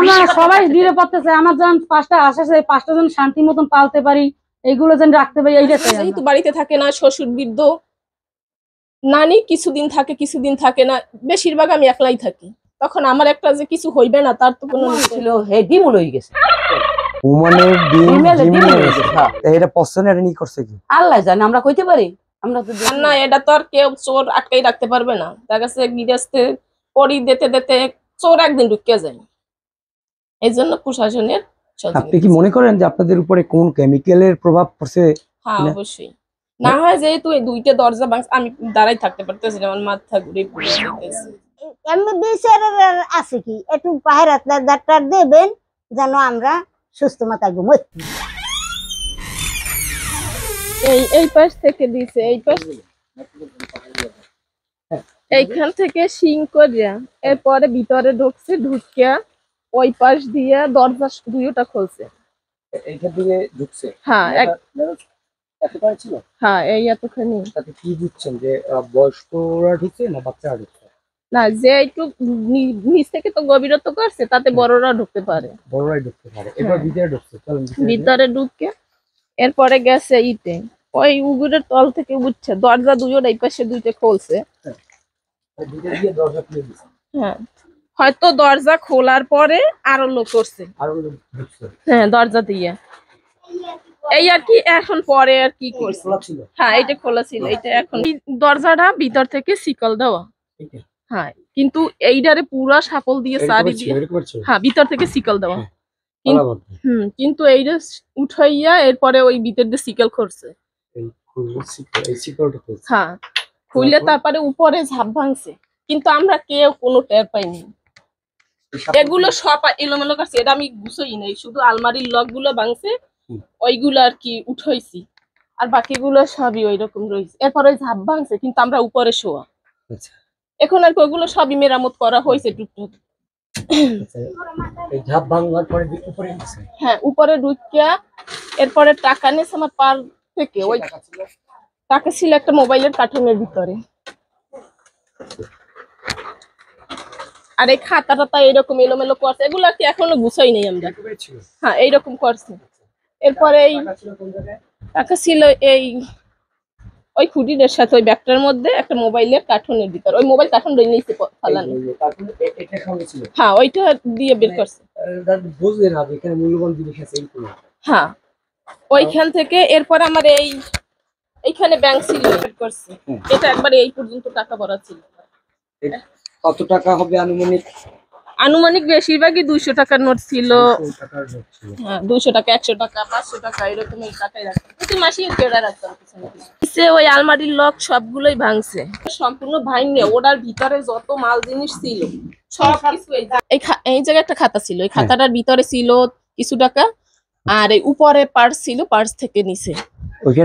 আমরা সবাই নিরাপত্তা চাই, আমার যেন 5টা আসে, 5টা যেন শান্তি মতন পালতে পারি, এইগুলো যেন রাখতে পারি, এইটা চাই। যেহেতু বাড়িতে থাকে না, শ্বশুর বৃদ্ধ, নানি কিছুদিন থাকে কিছুদিন থাকে না, বেশিরভাগ আমি একলাই থাকি, তখন আমার একটা যে কিছু হইবে না তার তো কোনো ছিল ডিমুল হয়ে গেছে, উমানের ডিম এটা পছন্দ এটা নি করছে কি আল্লাহ জানে, আমরা কইতে পারি, আমরা তো না, এটা তো আর কেউ চোর আটকাই রাখতে পারবে না। তার কাছে গিরাস্তে পড়ি দিতে দিতে চোর একদিন ঢুকে যায়, এই জন্য প্রশাসনের। আপনি কি মনে করেন যে আপনাদের উপরে কোন কেমিক্যালের প্রভাব পড়ছে? হ্যাঁ অবশ্যই, না হয় যেহেতু এই 2টা দরজা ভাঙছে, আমি দাঁড়াই থাকতে পারতেছি না, আমার মাথা ঘুরে পড়ে যাচ্ছে। এমনি বিচারের আছে কি একটু পাহাড় ডাক্তার দেবেন যেন আমরা সুস্থ মাথায় ঘুমোই। এই পাশ থেকে দিছে, এই পাশ এইখান থেকে শিং করিয়া এরপরে ভিতরে ঢুকছে, ঢুকিয়া ওই পাশ দিয়ে দরজা 2টা খুলছে। এইখান থেকে ঢুকছে? হ্যাঁ এতটাই ছিল? হ্যাঁ এই এতখানি। তাতে কি বুঝছেন যে বয়স্করা ঢুকছে না বাচ্চারা ঢুকছে? না, যে একটু নিচ থেকে তো গভীরত্ব করছে, তাতে বড়রা ঢুকতে পারে, বড়রাই ঢুকতে পারে। এবার ভিতরে ঢুকছে, ভিতরে ঢুকে এরপরে গেছে ইতে ওই উগুরের তল থেকে উঠছে, দরজা 2টা এই পাশে 2টা খুলছে। ভিতরে গিয়ে দরজা খুলে দিছে। হ্যাঁ, হয়তো দরজা খোলার পরে আরো লোক করছে, আরো লোক ঢুকছে। হ্যাঁ দরজা দিয়ে এই আর কি। এখন পরে আর কি করছে, খোলা ছিল? হ্যাঁ এটা খোলা ছিল, এটা এখন দরজাটা ভিতর থেকে শিকল দেওয়া। হ্যাঁ, কিন্তু এইটারে পুরা সাপল দিয়ে সারি দিয়ে, হ্যাঁ ভিতর থেকে শিকল দেওয়া। কিন্তু এইটা উঠাইয়া এরপরে ওই ভিতর দিয়ে শিকল করছে। হ্যাঁ, খুললে তারপরে উপরে ঝাপ ভাঙছে, কিন্তু আমরা কেউ কোনো টের পাইনি। এগুলো সব এলোমেলো করছে, এটা আমি গুছোই নাই, শুধু আলমারির লক গুলো ভাঙছে, ওইগুলো আর কি উঠাইছি, আর বাকিগুলো সবই ওই রকম রয়েছে। এরপর ওই ঝাপ ভাঙছে, কিন্তু আমরা উপরে শোয়া, এখন আর কি ওইগুলো সবই মেরামত করা হয়েছে টুকটুক। হ্যাঁ, উপরে ঢুকিয়া এরপরে টাকা নিয়েছে আমার পার থেকে, ওই টাকা ছিল একটা মোবাইলের কার্টুনের ভিতরে, আর এই খাতা টাতা এরকম এলোমেলো করছে, এগুলো আর কি এখনো গুছাই নেই আমরা। হ্যাঁ এইরকম করছে। এরপরে এই টাকা ছিল এই ওই খুঁটিদের সাথে ওই ব্যাগটার মধ্যে একটা মোবাইলের কার্টুনের ভিতর, ওই মোবাইল কার্টুন নিয়েছে ফালানো। হ্যাঁ ওইটা দিয়ে বের করছে। হ্যাঁ ওইখান থেকে এরপর আমার এইখানে ব্যাংক ছিল, বের করছে। এটা একবারে এই পর্যন্ত টাকা ভরা ছিল। কত টাকা হবে আনুমানিক? আনুমানিক বেশিরভাগই 200 টাকার নোট ছিল। হ্যাঁ 200 টাকা, 100 টাকা, 500 টাকা এরকম টাকাই রাখতাম, প্রতি মাসেই কেড়া রাখতাম। ওই আলমারির লক সবগুলোই ভাঙছে, সম্পূর্ণ ভাঙে। ওটার ভিতরে যত মাল জিনিস ছিল সবকিছু, এই জায়গায় একটা খাতা ছিল, এই খাতাটার ভিতরে ছিল কিছু টাকা, আর এই উপরে পার্স ছিল, পার্স থেকে নিচে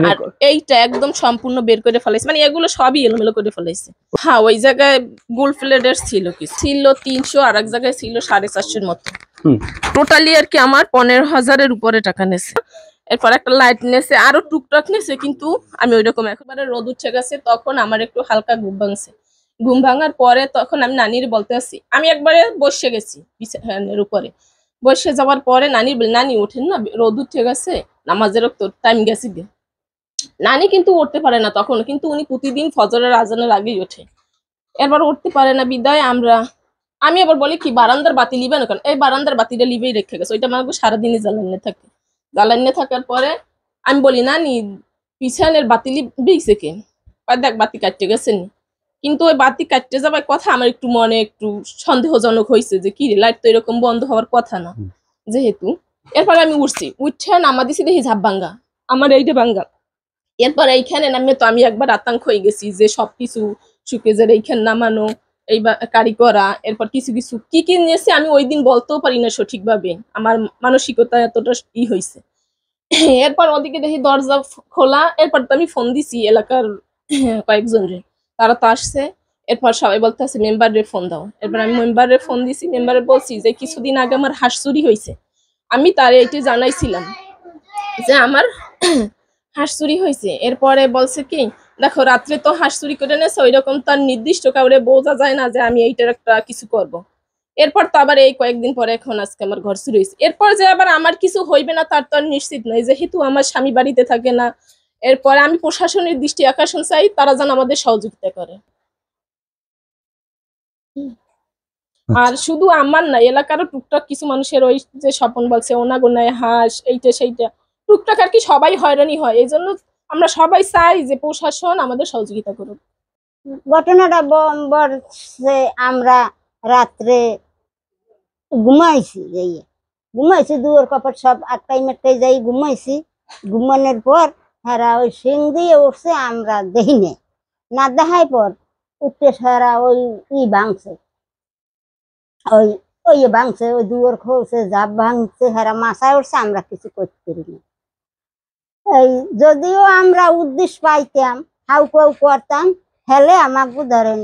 আর এইটা একদম সম্পূর্ণ বের করে ফেলাইছে, মানে এগুলো সবই এলোমেলো করে ফেলাইছে। হ্যাঁ ওই জায়গায় গোল্ড প্লেটের ছিল, কি ছিল 300, আর এক জায়গায় ছিল 450-এর মতো। টোটালি আর কি আমার 15,000-এর উপরে টাকা নেছে। এরপর একটা লাইট নেছে, আরো টুকটাক নেছে, কিন্তু আমি ওইরকম একেবারে রোদ উঠে গেছে, তখন আমার একটু হালকা ঘুম ভাঙছে। ঘুম ভাঙার পরে তখন আমি নানির বলতে আসছি, আমি একবারে বসে গেছি বিছানার উপরে। বসে যাওয়ার পরে নানি বলে, নানি ওঠেন না, রোদ উঠে গেছে, নামাজের তো টাইম গেছে গে। নানি কিন্তু উঠতে পারে না তখন, কিন্তু উনি প্রতিদিন ফজরের আজানের আগেই ওঠে। এরপর উঠতে পারে না বিদায় আমি আবার বলি কি, বারান্দার বাতি লিবে না কেন? এই বারান্দার বাতিটা লিবেই রেখে গেছে, ওইটা আমার সারাদিনই জ্বালান্নে থাকে। জ্বালান্নে থাকার পরে আমি বলি, নানি পিছনের বাতি লিবেছে কে? দেখ বাতি কাটতে গেছে নি। কিন্তু ওই বাতি কাটতে যাবার কথা আমার একটু মনে একটু সন্দেহজনক হয়েছে, যে কি রে, লাইট তো এরকম বন্ধ হওয়ার কথা না যেহেতু। এরপরে আমি উঠছি, উঠছে নামা দিছি, দেখি ঝাপ ভাঙ্গা, আমার এইটা ভাঙ্গা। এরপর এইখানে নামে তো আমি একবার আতঙ্ক হয়ে গেছি, যে সবকিছু সুকেজের এইখানে নামানো, এই কারি করা, এরপর কিছু কিছু কি কি নিয়েছে আমি ওই দিন বলতেও পারি না সঠিকভাবে, আমার মানসিকতা এতটা হয়েছে। এরপর ওদিকে দেখি দরজা খোলা, এরপর তো আমি ফোন দিছি এলাকার কয়েকজনের, তারা তো আসছে। এরপর সবাই বলতে আছে মেম্বারের ফোন দাও। এরপর আমি মেম্বারের ফোন দিছি, মেম্বারে বলছি যে কিছুদিন আগে আমার হাঁস চুরি হয়েছে, আমি তার এইটি জানাইছিলাম যে আমার হাঁস চুরি হয়েছে। এরপরে বলছে কি, দেখো রাত্রে তো হাঁস চুরি করে নেছে, ওই রকম তার নির্দিষ্ট কাউরে বোঝা যায় না যে আমি এইটার একটা কিছু করব। এরপর তো আবার এই কয়েকদিন পরে এখন আজকে আমার ঘর চুরি হয়েছে। এরপর যে আবার আমার কিছু হইবে না তার তো আর নিশ্চিত নয়, যেহেতু আমার স্বামী বাড়িতে থাকে না। এরপরে আমি প্রশাসনের দৃষ্টি আকর্ষণ চাই, তারা যেন আমাদের সহযোগিতা করে। আর শুধু আমার না, এলাকারও টুকটাক কিছু মানুষের, ওই যে স্বপন বলছে ওনাগোনায় হাঁস এইটা সেইটা টুকটাক আর কি সবাই হয়রানি হয়। এই জন্য আমরা সবাই চাই যে প্রশাসন আমাদের সহযোগিতা করুক। ঘটনাটা বলছে আমরা রাত্রে ঘুমাইছি, ঘুমাইছি দুয়ার কপাট সব আটটাই মেটটাই যাই ঘুমাইছি। ঘুমানোর পর হেরা ওই সিং দিয়ে উঠছে, আমরা দেখি না দেখাই পর উঠতে হেরা ওই ভাঙছে, ওই ওই ভাঙছে, ওই দুয়ার খুলছে, জাপ ভাঙছে, হেরা মাথায় উঠছে, আমরা কিছু করতে পারি না। এই যদিও আমরা উদ্দেশ্য পাইতাম, হাউ কাউ করতাম, হেলে আমাকে ধরেন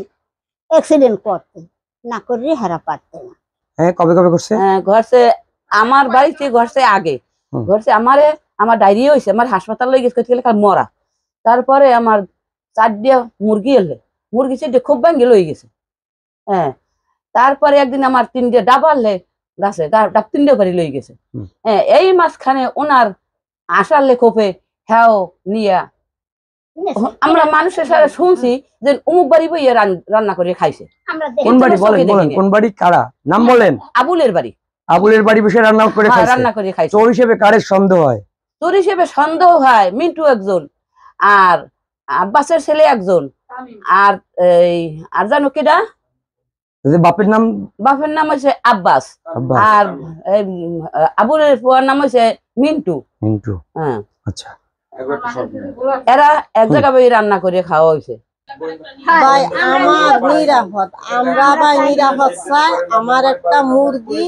অ্যাক্সিডেন্ট করতে না করলে হেরা পারতে না। হ্যাঁ, কবে কবে করছে? ঘরছে আমার বাড়িতে, ঘরছে আগে ঘরছে আমার ডায়রিয়া হয়েছে, আমার হাসপাতাল লই গেছে কাল মরা। তারপরে আমার 4টা মুরগি এলে, মুরগি 4টে খুব ভাঙ্গে লই গেছে। হ্যাঁ, তারপরে একদিন আমার 3টে ডাব আনলে গাছে, ডাব 3টে করে লই গেছে। হ্যাঁ, এই মাঝখানে ওনার আসার লেখপে হ্যাঁ নিয়া আমরা মানুষের সাথে শুনছি যে অমুক বাড়ি বইয়া রান্না করে খাইছে। কোন বাড়ি বলেন, বলেন কোন বাড়ি, কারা নাম বলেন? আবুলের বাড়ি। আবুলের বাড়ি বসে রান্না করে খাইছে। রান্না করে খাইছে। চোর হিসেবে কারের সন্দেহ হয়? চোর হিসেবে সন্দেহ হয় মিন্টু একজন, আর আব্বাসের ছেলে একজন, আর এই আর জানো কেডা, বাপের নাম? বাপের নাম হচ্ছে আব্বাস, আর আবুলের পুয়ার নাম হচ্ছে মিন্টু। মিন্টু, হ্যাঁ। আচ্ছা, এরা এক জায়গা বই রান্না করে খাওয়া হয়েছে। ভাই আমার নিরাপদ, আমরা ভাই নিরাপদ চাই। আমার একটা মুরগি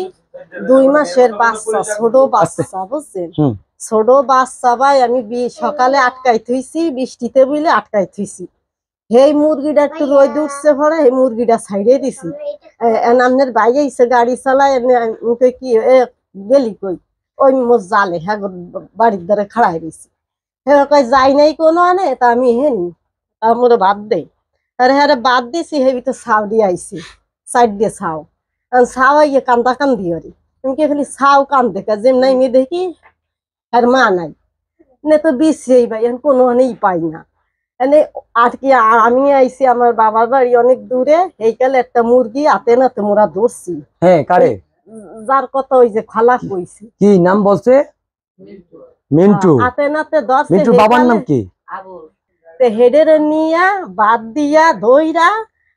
2 মাসের বাচ্চা, ছোট বাচ্চা, বুঝছেন? ছোট বাচ্চা ভাই আমি সকালে আটকাই থুইছি, বৃষ্টিতে বুঝলে আটকাই থুইছি। এই মুরগিটা একটু রোদ উঠছে পরে এই মুরগিটা ছাইড়ে দিছি। আপনার বাইরে এসে গাড়ি চালায়, মুখে কি গেলি কই, ওই মোর জালে হ্যাঁ বাড়ির দ্বারা খাড়াই দিছি। হ্যাঁ কই যাই নাই কোনো আনে, তা আমি হেনি আমার বাদ দে, আরে হ্যাঁ বাদ দিছি। হেবি তো ছাও দিয়ে আইসি, সাইড দিয়ে ছাও, ছাও আইয়ে কান্দা কান্দি হরি। তুমি কি খালি ছাও কান দেখা যেম নাই মেয়ে দেখি আর মা নাই নে তো বিছই ভাই, এখন কোনো আনেই পাই না। এনে আটকে আমি আইছি আমার বাবার বাড়ি অনেক দূরে, এইকালে একটা মুরগি হাতে নাতে মোরা ধরছি। হ্যাঁ, কারে? যার কথা ওই যে খালা কইছি। কি নাম বলছে? মিন্টু। হাতে নাতে ধরছে। মিন্টু বাবার নাম কি? হেডের নিয়া বাদ দিয়া ধইরা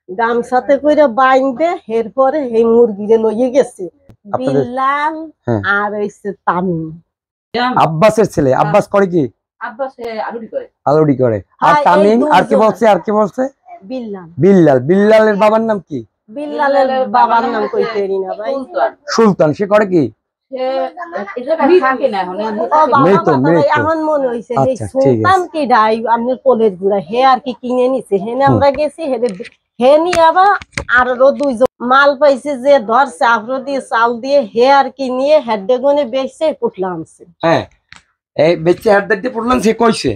গামছাতে কইরা বাইন্দে এরপরে এই মুরগিরে লইয়ে গেছে বিল্লাল আর হইছে তামিম। আব্বাসের ছেলে। আব্বাস করে কি? আব্বাস আলুডি করে। আলুডি করে। আর তামিম আর কি বলছে? আর কি বলছে? বিল্লাল। বিল্লাল। বিল্লালের বাবার নাম কি? বিল্লালের বাবার নাম কইতেরি না ভাই। সুলতান। সে করে কি? এখন মনে হইছে সুলতান কি ডাই আপনার পোলের গুড়া হে আর কি কিনে নিছে। হেনে আমরা গেছি, হে নিয়ে আবার আরো 2জন মাল পাইছে যে ধরছে আফরো দিয়ে চাল দিয়ে, হে আর কি নিয়ে হেডে গনে বেচছে পুটলা আনছে। হ্যাঁ, এই বেচে হেডে দিয়ে পুটলা সে কইছে।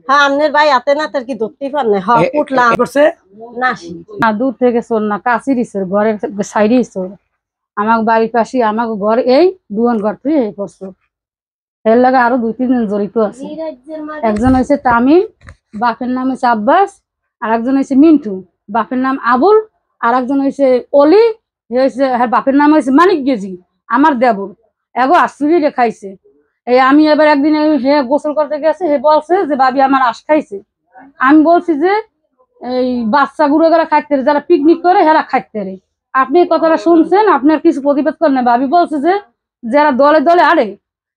হ্যাঁ, আপনার ভাই হাতে না তার কি ধরতে পার না। হ্যাঁ, পুটলা করছে নাসি না, দূর থেকে চোর না, কাছের চোর, ঘরের সাইডেই চোর। আমার বাড়ির পাশে আমাকে ঘর এই দুয়ান ঘর তুই এই করছো। এর লাগে আরো 2-3 জন জড়িত আছে। একজন হয়েছে তামিম, বাপের নাম হয়েছে আব্বাস, আর একজন হয়েছে মিন্টু, বাপের নাম আবুল, আর একজন হয়েছে অলি, হয়েছে বাপের নাম হয়েছে মানিক গেজি, আমার দেবর। এগো আশ্চর্য খাইছে। এই আমি এবার একদিন হে গোসল করতে গেছে, হে বলছে যে ভাবি আমার আশ খাইছে। আমি বলছি যে এই বাচ্চা গুলো যারা খাইতে, যারা পিকনিক করে হেরা খাইতে রে, আপনি কথাটা শুনছেন, আপনার কিছু প্রতিবাদ করেন না। ভাবি বলছে যে যারা দলে দলে আরে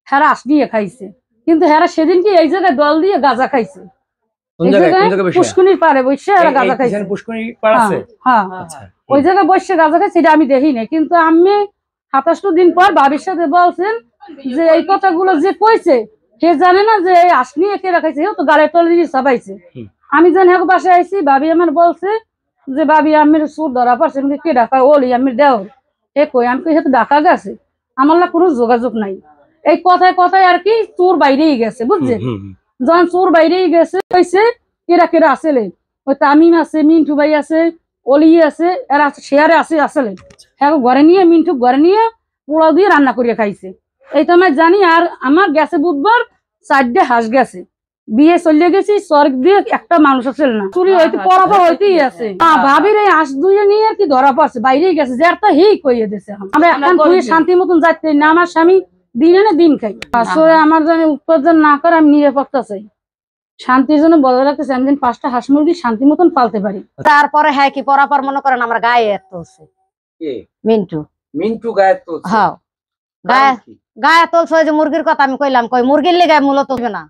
হেরা আশ নিয়ে খাইছে, কিন্তু হেরা সেদিন কি এই জায়গায় দল দিয়ে গাঁজা খাইছে। পুষ্কুনির পারে বসে হেরা গাঁজা খাইছে। হ্যাঁ, ওই জায়গায় বসে গাঁজা খাইছে, এটা আমি দেখি নাই। কিন্তু আমি 27 দিন পর ভাবির সাথে বলছেন যে এই কথাগুলো যে কইছে সে জানে না যে আশ নিয়ে কে রাখাইছে, তো গাড়ির তলে দিয়ে চাপাইছে। আমি জানি এক পাশে আইছি, ভাবি আমার বলছে যে ভাবি আমের সুর ধরা পারছে, কে ডাকা ওলি আমির দেও এ কই, আমি কই তো ডাকা গেছে, আমার কোনো যোগাযোগ নাই। এই কথায় কথায় আর কি চোর বাইরেই গেছে, বুঝছেন? যখন চোর বাইরেই গেছে কইছে কেরা কেরা আসলে, ওই তামিম আছে, মিন্টু ভাই আছে, অলি আছে, এরা শেয়ারে আছে আসলে হ্যাঁ ঘরে নিয়ে মিন্টু ঘরে নিয়ে পোড়া দিয়ে রান্না করিয়া খাইছে। এই তো আমি জানি। আর আমার গেছে বুধবার 4টে হাঁস গেছে, বিয়ে চলে গেছি স্বর্গ দিয়ে একটা মানুষ আছে না, চুরি হইতে পরাপর হইতেই আছে। ভাবির এই হাঁস দুইয়ে নিয়ে আর কি ধরা পড়ছে, বাইরেই গেছে যে একটা হেই কইয়ে দিছে। আমি এখন তুই শান্তি মতন যাইতে না, আমার স্বামী দিনে না দিন খাই। আসলে আমার জন্য উৎপাদন না করে আমি নিরাপত্তা চাই, শান্তির জন্য বজায় রাখতে চাই। আমি যেন 5টা হাঁস মুরগি শান্তি মতন পালতে পারি। তারপরে হ্যাঁ কি পরাপর মনে করেন আমার গায়ে এত তুলছে মিন্টু। মিন্টু গায়ে তুলছে? হ্যাঁ গায়ে তুলছে। ওই যে মুরগির কথা আমি কইলাম, কই মুরগির লেগে মূলত তুলবে না,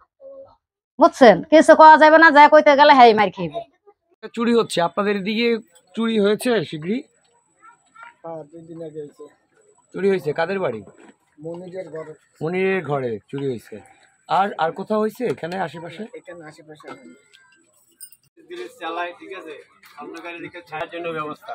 বুঝছেন? কিছু কওয়া যাবে না, যা কইতে গেলে হ্যাঁ মার খাইবে। চুরি হচ্ছে আপনাদের এদিকে? চুরি হয়েছে শিগগিরই? চুরি হয়েছে কাদের বাড়ি? মনিরের ঘরে চুরি হয়েছে। আর আর কোথাও হয়েছে এখানে আশেপাশে? চালাই ঠিক আছে, অন্য গাড়ি ছাড়ার জন্য ব্যবস্থা।